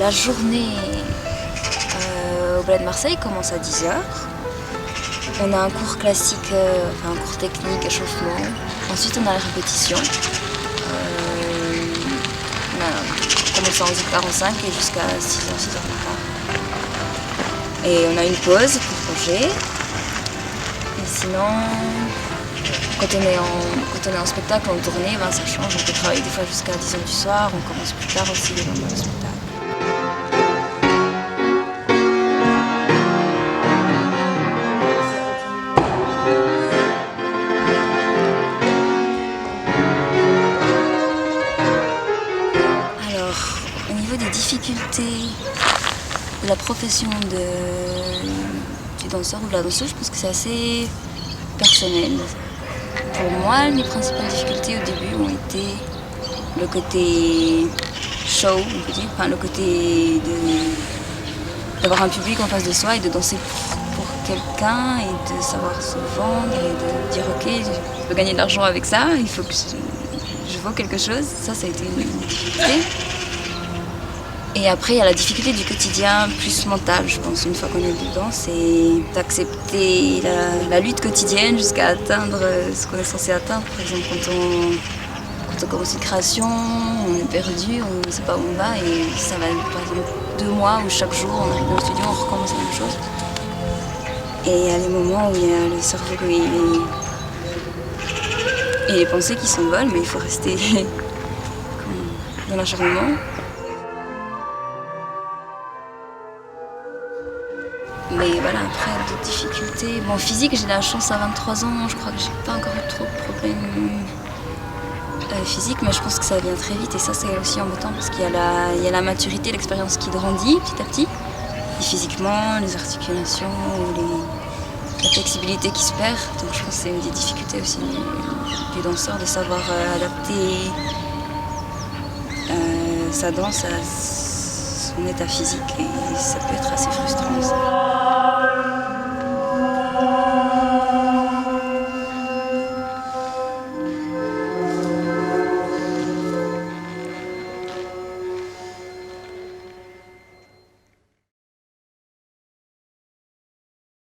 la journée au Ballet de Marseille commence à 10 h. On a un cours classique, un cours technique, échauffement. Ensuite, on a la répétition. On a commencé à 11h45 et jusqu'à 6h, 6h15. Et on a une pause pour manger. Et sinon, quand on est en spectacle, en tournée, ça change. On peut travailler des fois jusqu'à 10h du soir. On commence plus tard aussi les lendemains de spectacle. Au niveau des difficultés de la profession du danseur ou de la danseuse, je pense que c'est assez personnel. Pour moi, les principales difficultés au début ont été le côté show, on peut dire, le côté d'avoir un public en face de soi et de danser pour quelqu'un et de savoir se vendre et de dire ok, je veux gagner de l'argent avec ça, il faut que je vaux quelque chose. Ça a été une difficulté. Et après, il y a la difficulté du quotidien plus mental, je pense, une fois qu'on est dedans, c'est d'accepter la lutte quotidienne jusqu'à atteindre ce qu'on est censé atteindre. Par exemple, quand on commence une création, on est perdu, on ne sait pas où on va, et ça va par exemple 2 mois où chaque jour on arrive dans le studio, on recommence la même chose. Et il y a les moments où il y a le cerveau et les pensées qui s'envolent, mais il faut rester dans l'acharnement. Mais voilà, après, d'autres difficultés. Bon, physique, j'ai la chance à 23 ans, je crois que j'ai pas encore eu trop de problèmes physiques, mais je pense que ça vient très vite et ça, c'est aussi embêtant parce qu'il y a la maturité, l'expérience qui grandit petit à petit. Et physiquement, les articulations, la flexibilité qui se perd. Donc je pense que c'est une des difficultés aussi du danseur de savoir adapter sa danse à son état physique et ça peut être assez frustrant aussi.